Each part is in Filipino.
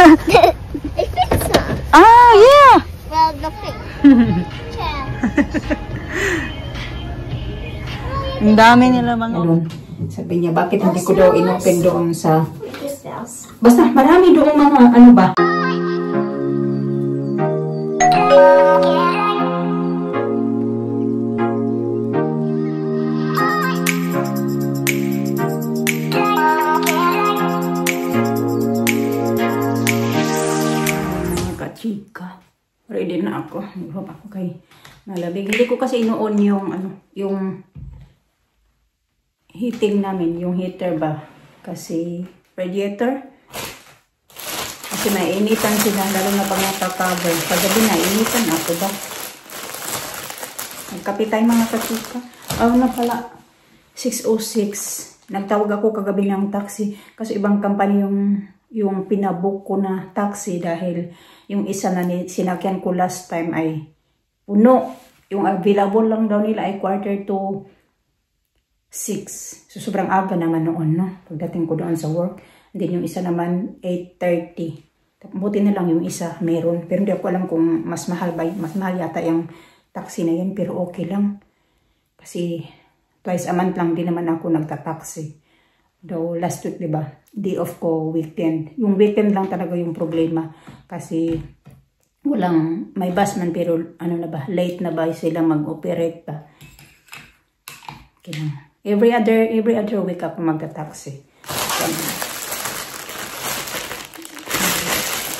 It fits her. Ah, yeah. Well, the thing. Yeah. Ang dami nila mga... Sabi niya, bakit hindi ko daw inopen doon sa... This house. Basta marami doon mga ano ba? Chika. Ready na ako. Mag-hope ako kay nalabig. Hindi ko kasi ino-on yung ano, yung heating namin, yung heater ba? Kasi radiator. Kasi mainitan sila, lalo na pag naka-cover. Paggabi na, initan ako ba? Nagkape tayo mga kachika. Oh, na pala. 6:06. Nagtawag ako kagabi ng taxi. Kasi ibang company yung pinabook ko na taxi dahil yung isa na sinakyan ko last time ay puno. Yung available lang daw nila ay 5:45. So, sobrang aga naman noon, no? Pagdating ko doon sa work. Then, yung isa naman, 8:30. Buti na lang yung isa, meron. Pero hindi ako alam kung mas mahal ba. Mas mahal yata yung taxi na yan. Pero okay lang. Kasi, twice a month lang din naman ako nagta-taxi. Though, last week, diba? Day off ko, weekend. Yung weekend lang talaga yung problema. Kasi, walang, may bus man, pero ano na ba, late na ba sila mag-operate pa. Okay. Every other week ako magta-taxi.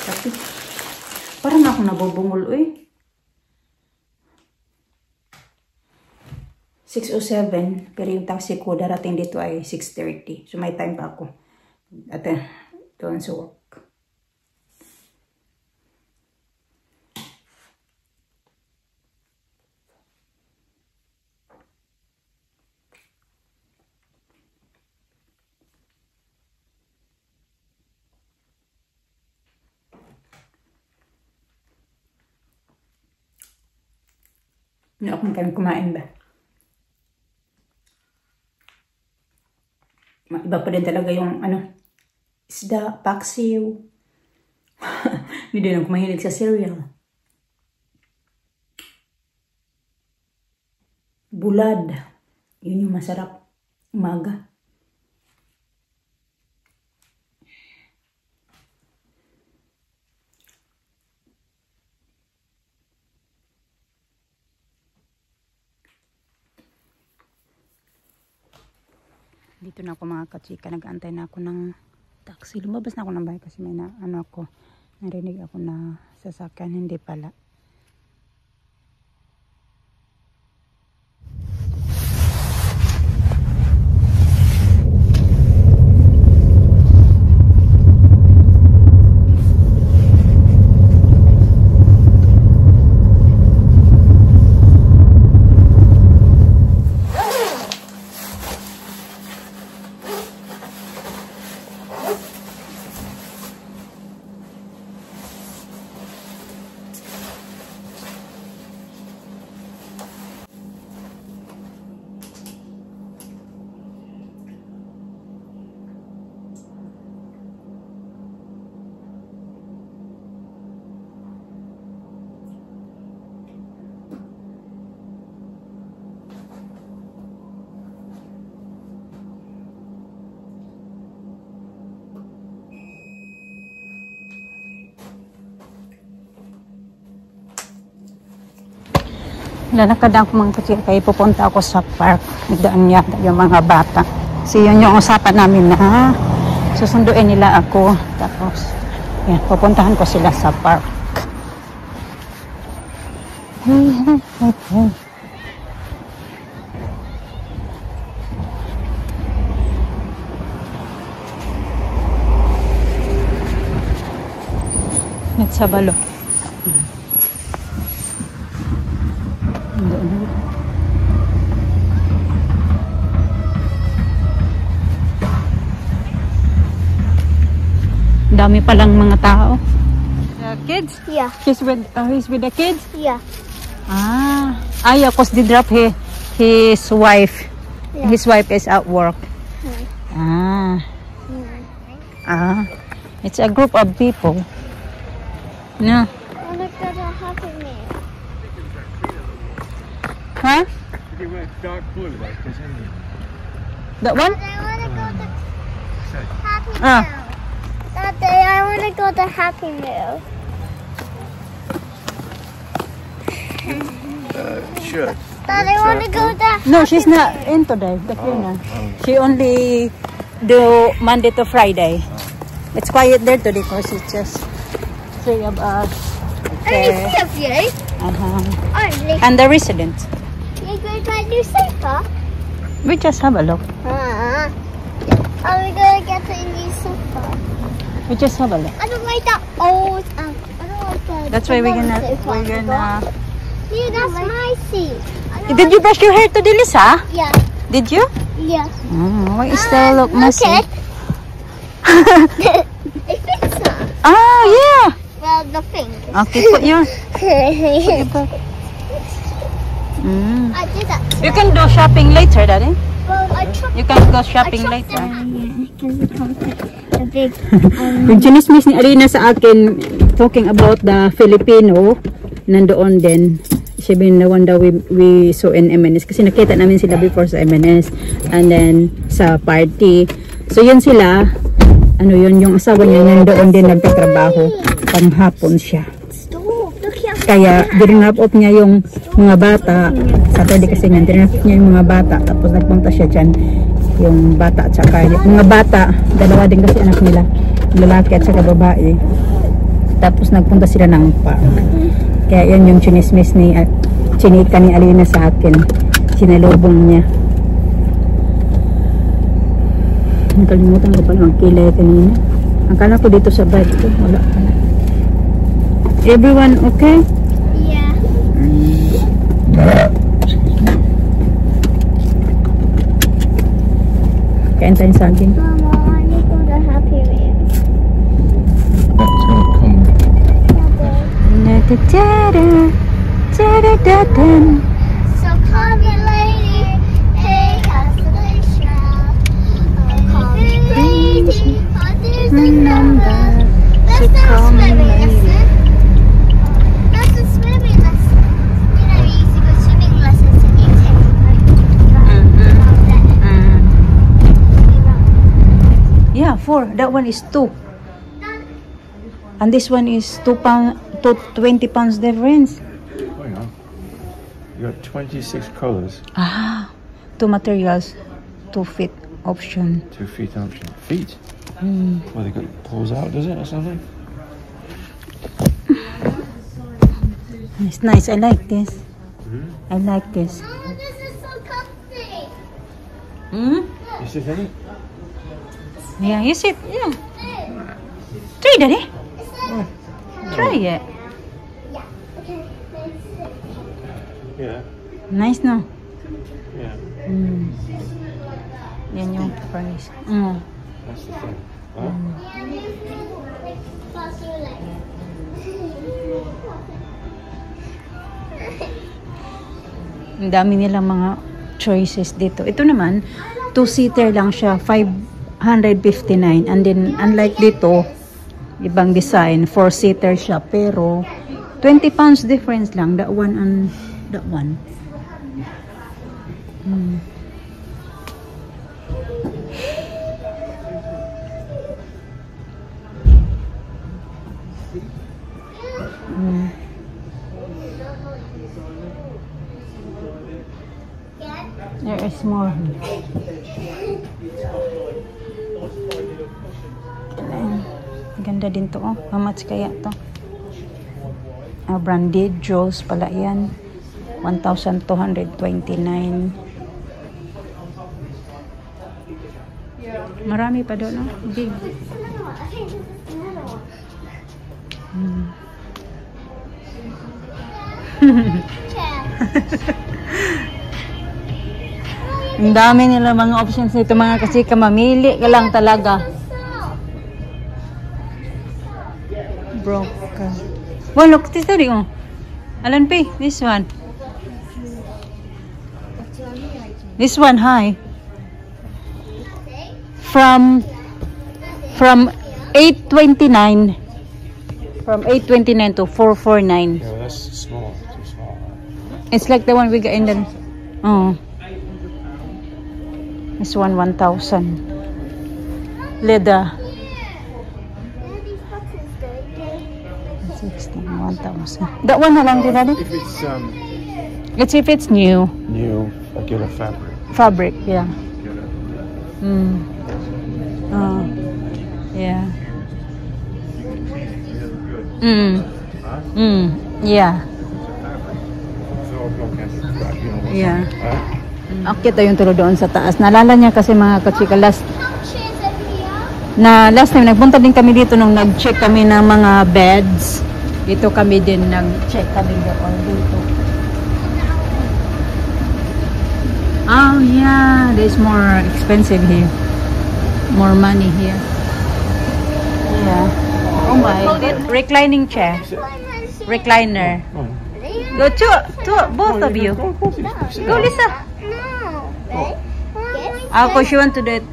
Tapi, parang ako nabubungol, uy. 6:07, pero yung taxi ko darating dito ay 6:30. So may time pa ako. At doon sa work. Hindi ako kumain ba? Iba pa din talaga yung ano, isda, paksiw. Hindi din ako mahilig sa cereal. Bulad. Yun yung masarap. Umaga. Dito na ako mga kachika, nag-antay na ako ng taxi. Lumabas na ako ng bahay kasi may narinig ako na sasakyan, hindi pala. Lalakad ako mga kachika, kaya pupunta ako sa park. Nagdaan yata yung mga bata. So yun yung usapan namin na susunduin nila ako. Tapos, yan, pupuntahan ko sila sa park. Let's have a look. Dami palang mga tao. The kids? Yeah. He's with the kids? Yeah. Yeah, cause they drop his wife. Yeah. His wife is at work. It's a group of people. No. I want to go to Happy Meal. Huh? You went dark blue, like this, isn't it? That one? I want to go to Happy Meal. Ah. Daddy, I want to go to Happy Meal. Sure. Daddy, I want to go to No, she's not in today. The cleaner. She only do Monday to Friday. It's quiet there today because it's just 3 of us. Only Okay. 3 of you. Only. And the residents. You going to try a new sofa? We just have a look. Are we going to get a new sofa? We just have a look. I don't like that old. I don't like that. That's why we're gonna. See, that's my seat. Did you brush your hair today, Lisa? Yeah. Did you? Yeah. Why is the look messy? Okay. It fits her. Ah, yeah. Well, the thing. Okay, put your. I did that. You can do shopping later, Daddy. Well, I tried. You can go shopping later. A big. Yung chinismis ni Arina sa akin talking about the Filipino, nandoon din. Sabi na one daw we saw in MNS kasi nakita namin sila before sa MNS and then sa party. So yun sila, ano yun, yung asawa niya nandoon din nagtatrabaho. Panghapon siya. Kaya dinrap off niya yung mga bata. Saturday kasi niya, dinrap niya yung mga bata. Tapos nagpunta siya dyan. Yung bata at saka yung mga bata. Dalawa din kasi anak nila. Lalaki at saka babae. Tapos nagpunta sila ng park. Kaya yan yung chinismis ni chinika ni Alina sa akin. Sinalubong niya. Nakalimutan ko pala ang kilay kanina. Ang kala ko dito sa bike ko. Wala pala. Everyone okay? Yeah. Kain tayo saging. Mama, I need to go to Happy Meal. That's gonna come. So call me lady, hey, how's the shroud? Call me crazy, but there's a number. That's not swimming lesson. That's a swimming lesson. You know, you used to go swimming lessons and you take Yeah, 4. That one is 2. And this one is 2 pound, 20 pounds difference. Hang on. You got 26 colors. Ah, 2 materials, 2 fit option. 2 feet option. Feet? Well, they got pulls out, does it, or something? It's nice. I like this. I like this. Oh, this is so comfy. You sit in it? Yeah, you sit. Yeah. Try, Daddy. Try it. Yeah. Nice, no? Yeah. Yan yung price. That's the thing. Huh? Ang dami nilang mga choices dito. Ito naman, 2-seater lang siya, 559. And then, unlike dito, ibang design, 4-seater siya. Pero, 20 pounds difference lang, that one and that one. There is more. Ganda din to, oh. How much kaya to? Branded Jaws pala yan. 1,229. Marami pa doon, no? Big. Ang dami nila mga options nito mga kasika. Mamili ka lang talaga. Broker. Well, look, this is oh. Alan P, this one. This one, hi. From 829. From 829 to 449. Yeah, well, that's small. Too small. It's like the one we got in the... Oh. This one, 1,000. Leather. 16, 1,000. That one na lang din natin? If it's Let's see if it's new. new, I get a fabric. Fabric, yeah. Get a, Oh. Yeah. Yeah. Yeah. Akit yung tulo doon sa taas. Naalala niya kasi mga kachika last time nagpunta din kami dito nung nag-check kami ng mga beds. Dito kami din nag-check kami doon dito. Oh yeah, there's more expensive here. More money here. Yeah. Oh my. Reclining chair. Recliner. Go to both of you. Go, Lisa. No. Ako, she want to do it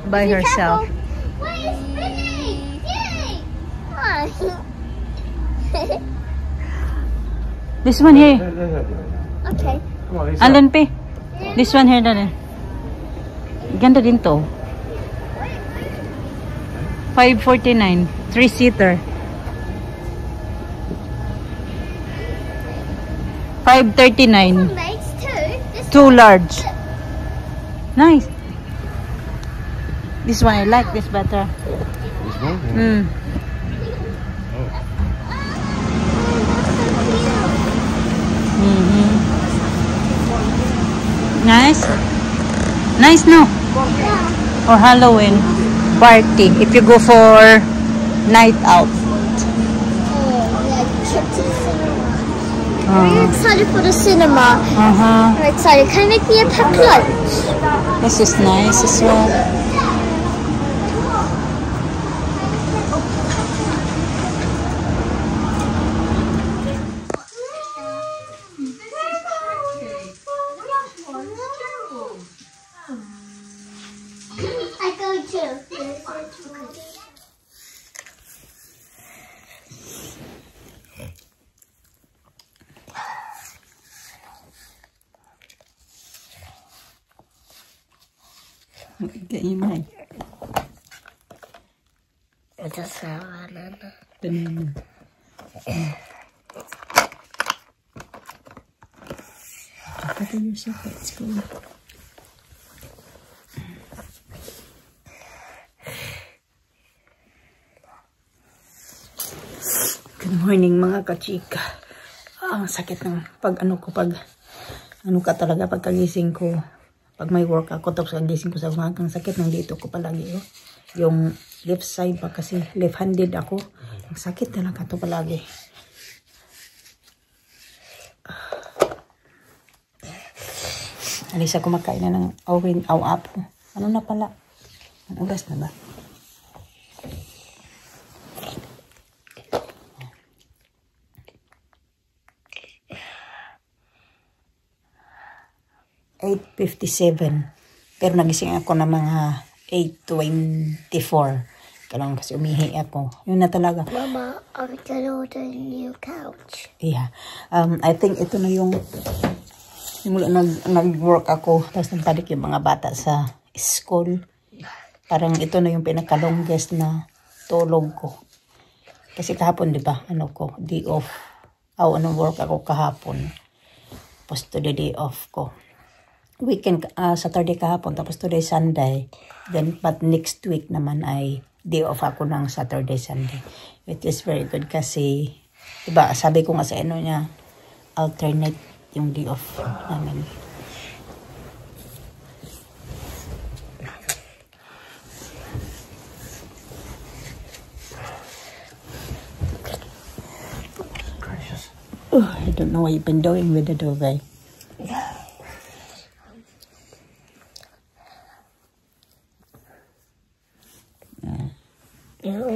by herself. Why is spinning? Yay! This one here. Okay. Come on, Lisa. Alan P. This one here na rin. Ganda din to. 549. 3-seater. 539. Legs too. This Too large. Nice. This one, I like this better. This one? Mm. Nice. Nice, no? Or Halloween party. If you go for night out. I'm excited for the cinema. I'm excited. Can you make me a packed lunch? This is nice as well. I go too. Get you mine. It's a banana. Banana. Cover yourself. Let's go. Good morning mga kachika. Ang sakit ng pag pagkagising ko. Pag may work ako, tapos kagising ko sa umagang sakit ng dito ko palagi. Oh. Yung left side pa kasi left-handed ako. Ang sakit talaga to palagi. Alisa, kumakain na ng aw-apo. Ano na pala? Ang oras na ba? Pero nagising ako na mga 8:24. Kailangan kasi umihi ako. Yun na talaga. Mama, I'm gonna order a new couch. Yeah. I think ito na yung mula nag-work ako. Tapos nagbalik yung mga bata sa school. Parang ito na yung pinaka-longest na tulog ko. Kasi kahapon, di ba? Day off. Work ako kahapon. Tapos today day off ko. Weekend, Saturday kahapon, tapos today Sunday. Then, but next week naman ay day off ako ng Saturday, Sunday. It is very good kasi, diba, sabi ko nga sa niya, alternate yung day off namin. Oh, I don't know what you've been doing with the duvet.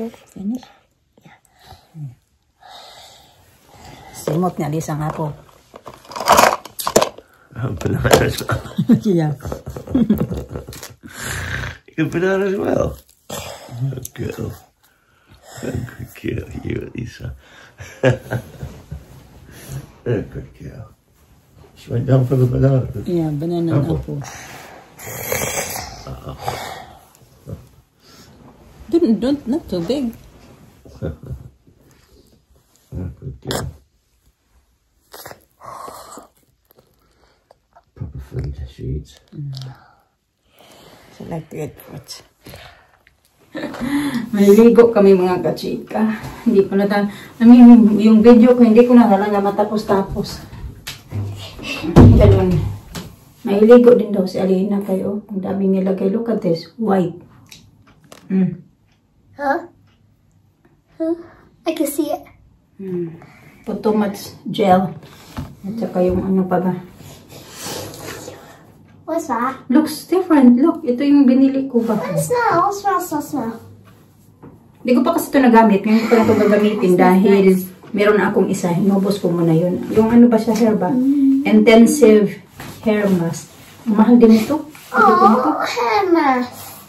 Finish? Yeah. Simot niya, Lisa nga po. Banana as well. Yeah. You can banana as well. Good girl. cute, you, Lisa. Very good girl. She went down for the banana. Yeah, banana and apple. Don't, not too big. Good girl. Proper food she eats. So like to eat fruits. Maliligo kami mga kachika. Hindi ko na yung video ko hindi ko na talaga matapos-tapos. Ganun. Maliligo din daw si Alina kayo. Ang daming nilagay. Look at this. White. Huh? I can see it. Put too much gel. At saka yung ano pa ba. What's that? Looks different. Look, ito yung binili ko ba. Smell. Smell. Hindi ko pa kasi ito nagamit. Ngayon ko pa ito gagamitin dahil meron na akong isa. Inubos ko muna yun. Yung ano ba siya hair ba? Intensive hair mask. Mahal din ito. Oh, hair mask.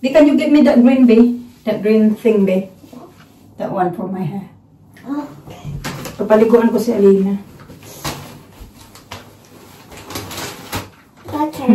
Can you give me that green, babe? That green thing, babe? That one for my hair. Okay. Papaliguan ko si Alina. Okay.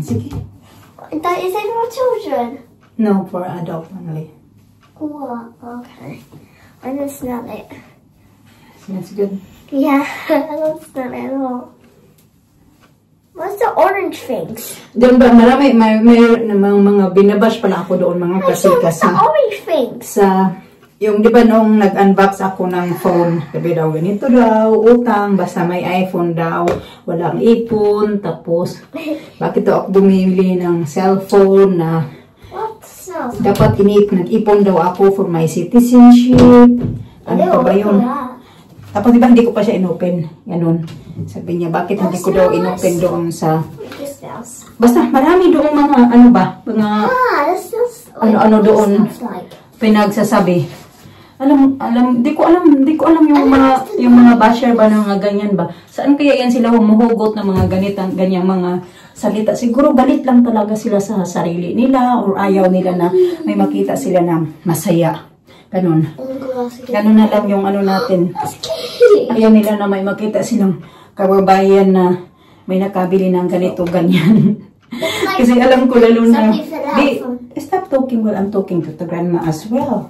Sige. That is it for children? No, for adult only. Oh, okay. I don't smell it. That's good. Yeah, I don't smell it at all. What's the orange things? Doon ba, marami, may mga binabash pala ako doon, mga What's the kasi orange things? sa, yung di ba nung nag-unbox ako ng phone, sabi daw, ganito daw, utang, basta may iPhone daw, walang ipon, tapos, bakit daw ako bumili ng cellphone na What smells? dapat nag-ipon daw ako for my citizenship, ano pa ba yun? Tapos di ba hindi ko pa siya inopen, ganun. Sabi niya, bakit hindi ko daw inopen doon sa, This smells. basta marami doon mga, ano ba, mga, This smells ano doon, like. pinagsasabi. Di ko alam yung mga basher ba ng mga ganyan ba. Saan kaya yan sila humuhugot ng mga ganyang mga salita? Siguro galit lang talaga sila sa sarili nila or ayaw nila na may makita sila na masaya. Ganun. Ganun na lang yung ano natin. Ayaw nila na may makita silang kababayan na may nakabili ng ganito, ganyan. Kasi alam ko lalo na, stop talking while I'm talking to the grandma as well.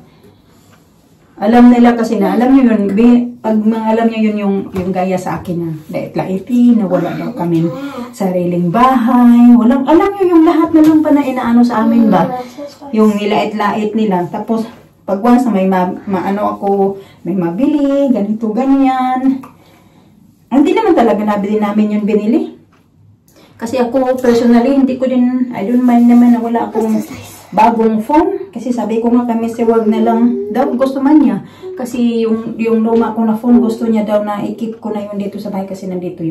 Alam nila kasi na, alam nyo yun, pag mga alam nyo yun yung gaya sa akin na lait-laiti, na wala daw kami sariling bahay, walang, alam nyo yung lahat na lang pa na inaano sa amin ba? Yung nilait-lait nila, tapos pag once na may may mabili, ganito, ganyan. Hindi naman talaga nabili namin yung binili. Kasi ako, personally, hindi ko din, I don't mind naman na wala akong bagong phone. Kasi sabi ko nga kami si wag na lang daw, gusto man niya. Kasi yung luma ko na phone, gusto niya daw na i-keep ko na yun dito sa bahay. Kasi nandito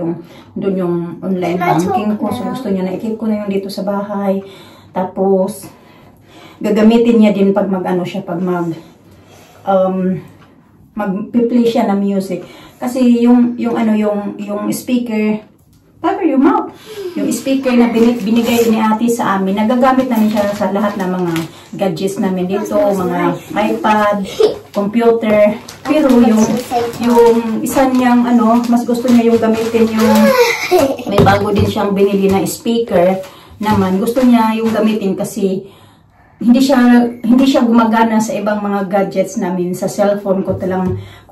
doon yung online banking ko. So gusto niya na i-keep ko na yun dito sa bahay. Tapos, gagamitin niya din pag pag mag-play siya ng music. Kasi yung speaker, cover your mouth. Yung speaker na binigay ni ate sa amin, nagagamit namin siya sa lahat ng mga gadgets namin dito, mga iPad, computer. Pero yung isa niyang mas gusto niya yung gamitin yung, may bago din siyang binili na speaker naman. Gusto niya yung gamitin kasi hindi siya gumagana sa ibang mga gadgets namin. Sa cellphone ko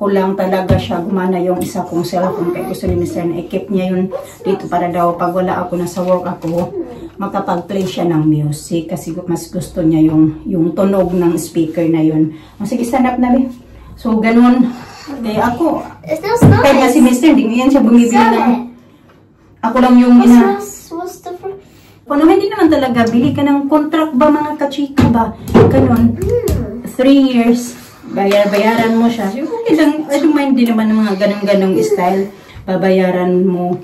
lang talaga siya gumana yung isa kong cellphone. Kaya gusto ni Mr. na i-keep niya yun dito para daw pag wala ako, nasa work ako, makapag-play siya ng music. Kasi mas gusto niya yung tunog ng speaker na yun. Sige, stand up na rin. So, ganun. Kaya ako, kaya si Mr. hindi yan siya bumibili ng, ako lang yung What's the first? Kung hindi naman talaga, bili ka ng contract ba mga kachika ba? Ganun. 3 years, bayaran mo siya. Yung I don't mind din naman ng mga ganong style. babayaran mo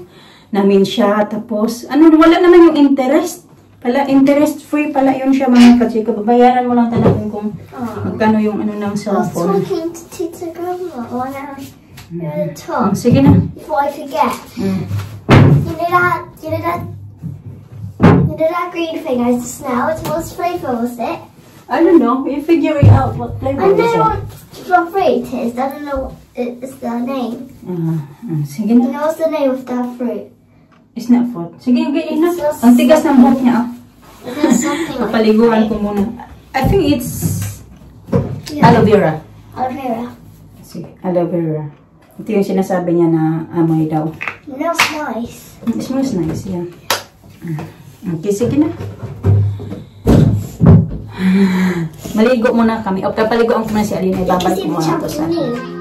namin siya. Tapos, ano, wala naman yung interest. Interest free pala yun siya mga kachika. Babayaran mo lang talaga kung magkano yung ano ng I was cellphone. talking to Tita Grandma when I was in the top. Sige na. Before I forget, you know that green thing as the smell? What flavour was it? I don't know. You figure it out. What flavor I is it? know what fruit it is. I don't know what it's the name. Sige You na. know what's the name of that fruit? It's not fruit. Sige, ganyan na. Ang tigas ng buhok niya. There's something like Paliguan ko muna. I think it's aloe vera. aloe vera. Sige, aloe vera. Ito yung sinasabi niya na amoy daw. You know, it's nice. It smells nice, yeah. Okay, sige na. Maligo muna kami. O, kapaligoan ko na si Alina. You can Ibabalik see mo the ako sa akin. trampoline.